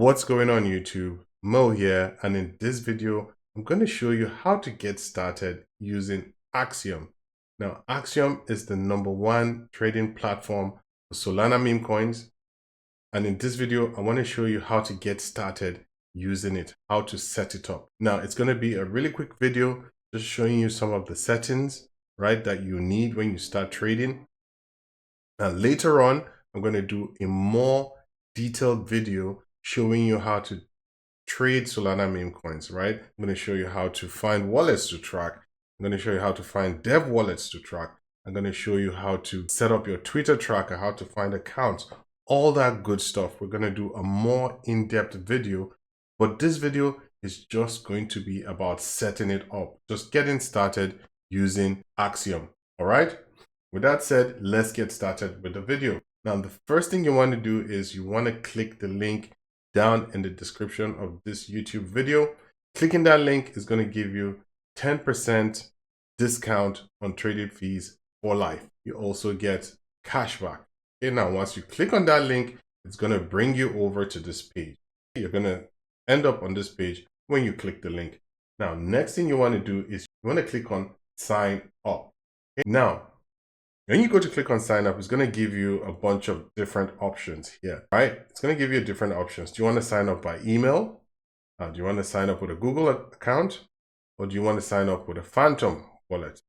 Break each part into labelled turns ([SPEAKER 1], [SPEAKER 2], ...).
[SPEAKER 1] What's going on YouTube? Mo here, and in this video I'm going to show you how to get started using Axiom. Now Axiom is the #1 trading platform for Solana meme coins, and in this video I want to show you how to get started using it, how to set it up. Now it's going to be a really quick video just showing you some of the settings, right, that you need when you start trading. And later on I'm going to do a more detailed video showing you how to trade Solana meme coins, right? I'm going to show you how to find wallets to track. I'm going to show you how to find dev wallets to track. I'm going to show you how to set up your Twitter tracker, how to find accounts, all that good stuff. We're going to do a more in-depth video, but this video is just going to be about setting it up, just getting started using Axiom. All right. With that said, let's get started with the video. Now, the first thing you want to do is you want to click the link down in the description of this YouTube video. Clicking that link is going to give you 10% discount on traded fees for life. You also get cashback. Okay, now once you click on that link, it's going to bring you over to this page. You're going to end up on this page when you click the link. Now, next thing you want to do is you want to click on sign up. Okay? Now, when you go to click on sign up, it's going to give you a bunch of different options here, right? It's going to give you different options. Do you want to sign up by email? Do you want to sign up with a Google account? Or do you want to sign up with a Phantom wallet?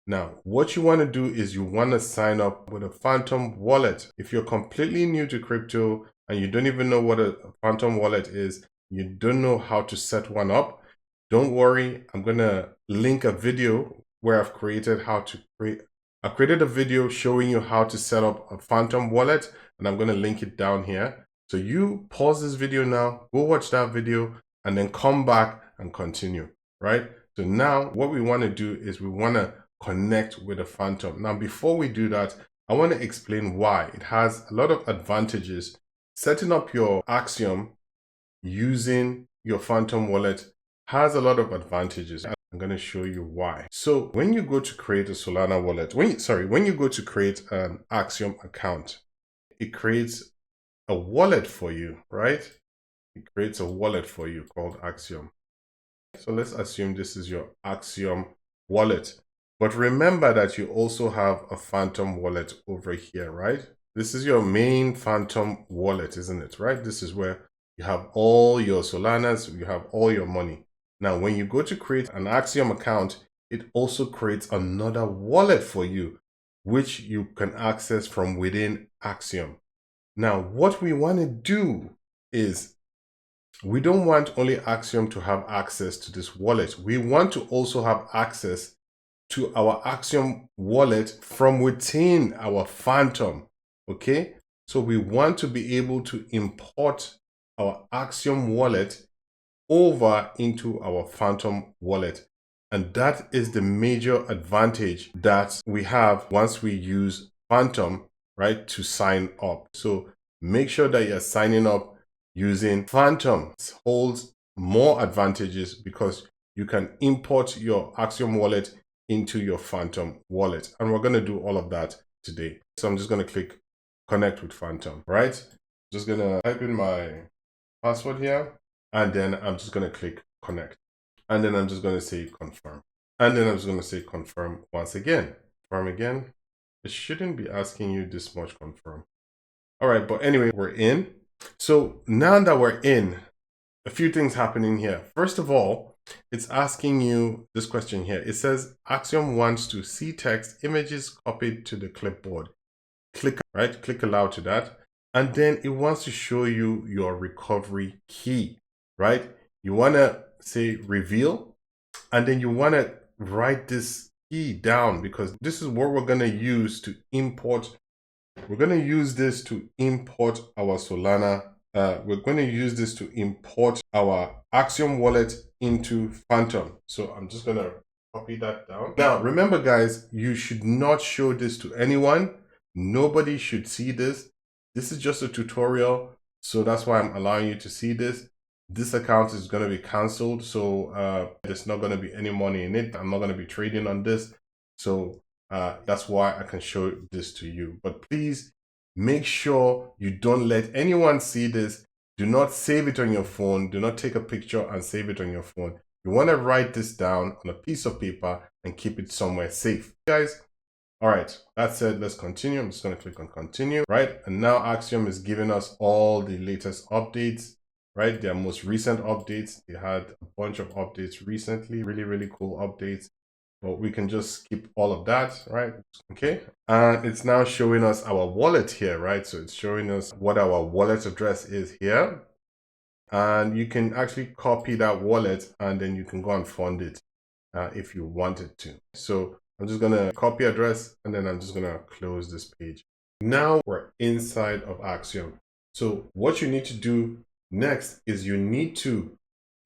[SPEAKER 1] Now, what you want to do is you want to sign up with a Phantom wallet. If you're completely new to crypto and you don't even know what a Phantom wallet is, you don't know how to set one up, don't worry. I'm going to link a video where I've created I created a video showing you how to set up a Phantom wallet, and I'm going to link it down here. So you pause this video now, go watch that video, and then come back and continue, right? So now what we want to do is we want to connect with a Phantom. Now, before we do that, I want to explain why. It has a lot of advantages. Setting up your Axiom using your Phantom wallet has a lot of advantages. I'm going to show you why. So when you go to create a Solana wallet, when you go to create an Axiom account, it creates a wallet for you, right? It creates a wallet for you called Axiom. So let's assume this is your Axiom wallet. But remember that you also have a Phantom wallet over here, right? This is your main Phantom wallet, isn't it, right? This is where you have all your Solanas, you have all your money. Now, when you go to create an Axiom account, it also creates another wallet for you, which you can access from within Axiom. Now, what we want to do is we don't want only Axiom to have access to this wallet. We want to also have access to our Axiom wallet from within our Phantom. Okay, so we want to be able to import our Axiom wallet over into our Phantom wallet. And that is the major advantage that we have once we use Phantom, right, to sign up. So make sure that you're signing up using Phantom. It holds more advantages because you can import your Axiom wallet into your Phantom wallet. And we're going to do all of that today. So I'm just going to click connect with Phantom, right? Just going to type in my password here. And then I'm just going to click connect. And then I'm just going to say confirm. And then I'm just going to say confirm once again. Confirm again. It shouldn't be asking you this much confirm. All right, but anyway, we're in. So now that we're in, a few things happening here. First of all, it's asking you this question here. It says Axiom wants to see text images copied to the clipboard. Click allow to that. And then it wants to show you your recovery key, right? You want to say reveal, and then you want to write this key down because this is what we're going to use to import. We're going to use this to import our Solana. We're going to use this to import our Axiom wallet into Phantom. So I'm just going to copy that down. Now, remember guys, you should not show this to anyone. Nobody should see this. This is just a tutorial, so that's why I'm allowing you to see this. This account is going to be canceled, so there's not going to be any money in it. I'm not going to be trading on this, so that's why I can show this to you. But please make sure you don't let anyone see this do not save it on your phone. Do not take a picture and save it on your phone. You want to write this down on a piece of paper and keep it somewhere safe, guys. All right, that said, let's continue. I'm just going to click on continue, right? And now Axiom is giving us all the latest updates, right? Their most recent updates. They had a bunch of updates recently, really, really cool updates. But we can just skip all of that, right? Okay. And it's now showing us our wallet here, right? So it's showing us what our wallet address is here. And you can actually copy that wallet and then you can go and fund it if you wanted to. So I'm just going to copy address and then I'm just going to close this page. Now we're inside of Axiom. So what you need to do next is you need to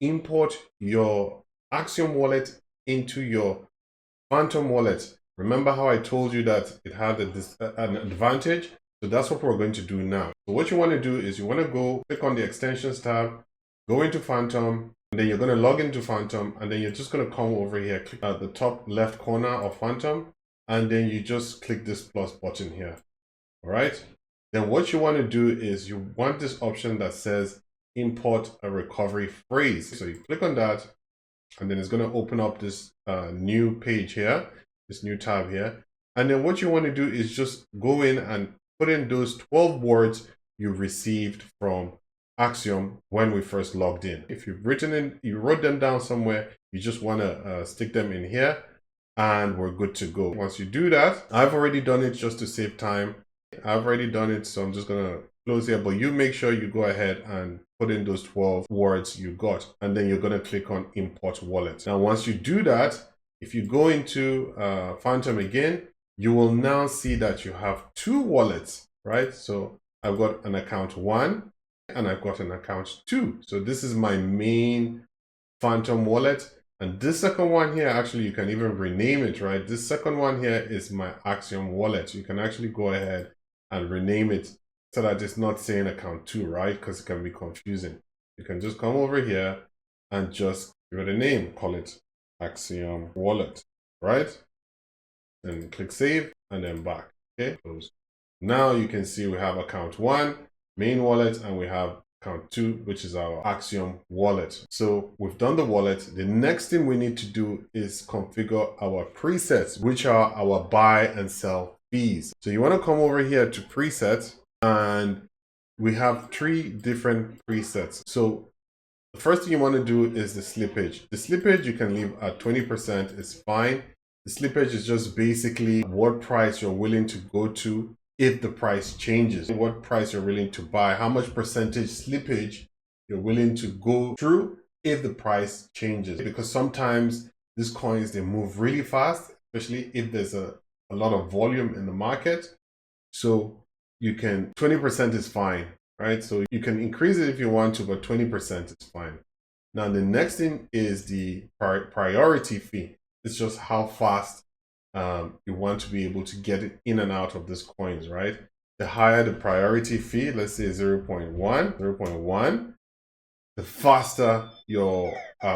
[SPEAKER 1] import your Axiom wallet into your Phantom wallet. Remember how I told you that it had an advantage? So that's what we're going to do now. So what you want to do is you want to go click on the extensions tab, go into Phantom, and then you're going to log into Phantom, and then you're just going to come over here, click at the top left corner of Phantom, and then you just click this plus button here. All right. Then what you want to do is you want this option that says import a recovery phrase. So you click on that, and then it's going to open up this new page here, this new tab here. And then what you want to do is just go in and put in those 12 words you received from Axiom when we first logged in. If you wrote them down somewhere, you just want to stick them in here and we're good to go. Once you do that, I've already done it just to save time. I've already done it, so I'm just going to close here, but you make sure you go ahead and put in those 12 words you got, and then you're going to click on import wallet. Now, once you do that, if you go into Phantom again, you will now see that you have two wallets, right? So I've got an account 1 and I've got an account 2. So this is my main Phantom wallet. And this second one here, actually, you can even rename it, right? This second one here is my Axiom wallet. You can actually go ahead and rename it so that it's not saying account 2, right? Because it can be confusing. You can just come over here and just give it a name, call it Axiom wallet, right? Then click save and then back, okay? Close. Now you can see we have account 1, main wallet, and we have account 2, which is our Axiom wallet. So we've done the wallet. The next thing we need to do is configure our presets, which are our buy and sell fees. So you want to come over here to presets, and we have 3 different presets. So the first thing you want to do is the slippage. The slippage you can leave at 20%, is fine. The slippage is just basically what price you're willing to go to if the price changes, what price you're willing to buy, how much percentage slippage you're willing to go through if the price changes. Because sometimes these coins, they move really fast, especially if there's a lot of volume in the market. So you can, 20% is fine, right? So you can increase it if you want to, but 20% is fine. Now, the next thing is the priority fee. It's just how fast you want to be able to get it in and out of these coins, right? The higher the priority fee, let's say 0.1, the faster your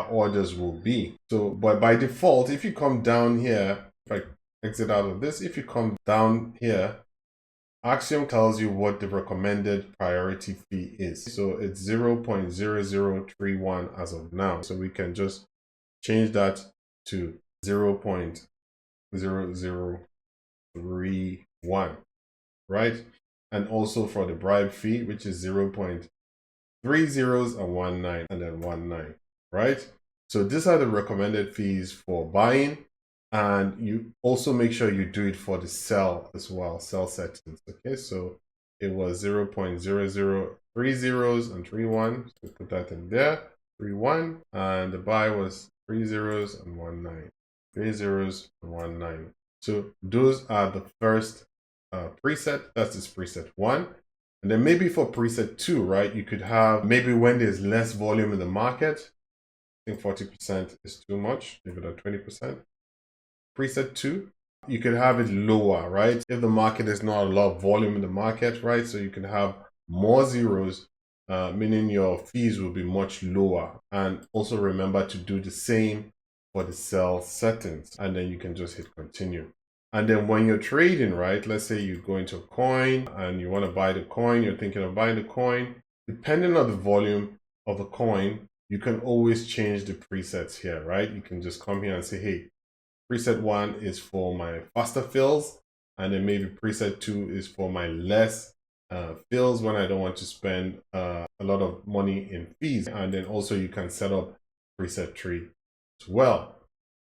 [SPEAKER 1] orders will be. So, but by default, if you come down here, if I exit out of this, if you come down here, Axiom tells you what the recommended priority fee is. So it's 0.0031 as of now. So we can just change that to 0.0031, right? And also for the bribe fee, which is 0.30 and 19 and then 19, right? So these are the recommended fees for buying, and you also make sure you do it for the sell as well, sell settings. Okay, so it was 0.0030 and 31, so put that in there, 31, and the buy was 30 and 19. 30 and 19. So those are the first preset. That's this preset 1. And then maybe for preset 2, right, you could have maybe when there's less volume in the market. I think 40% is too much. Leave it at 20%. Preset 2, you could have it lower, right? If the market is not a lot of volume in the market, right? So you can have more zeros, meaning your fees will be much lower. And also remember to do the same for the sell settings, and then you can just hit continue. And then when you're trading, right, let's say you go into a coin and you want to buy the coin, you're thinking of buying the coin, depending on the volume of a coin, you can always change the presets here, right? You can just come here and say, hey, preset 1 is for my faster fills, and then maybe preset 2 is for my less fills when I don't want to spend a lot of money in fees. And then also you can set up preset 3 as well.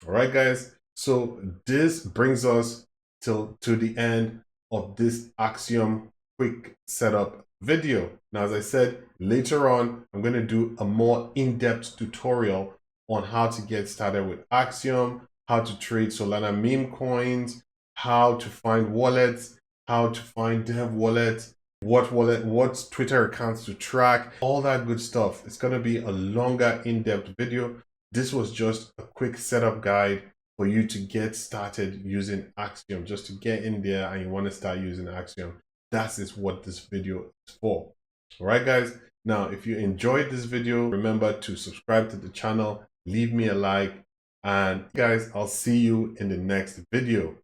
[SPEAKER 1] All right, guys. So this brings us to the end of this Axiom quick setup video. Now, as I said, later on, I'm going to do a more in-depth tutorial on how to get started with Axiom, how to trade Solana meme coins, how to find wallets, how to find dev wallets, what Twitter accounts to track, all that good stuff. It's going to be a longer in-depth video. This was just a quick setup guide for you to get started using Axiom, just to get in there and you want to start using Axiom. That is what this video is for. All right, guys. Now, if you enjoyed this video, remember to subscribe to the channel, leave me a like, and guys, I'll see you in the next video.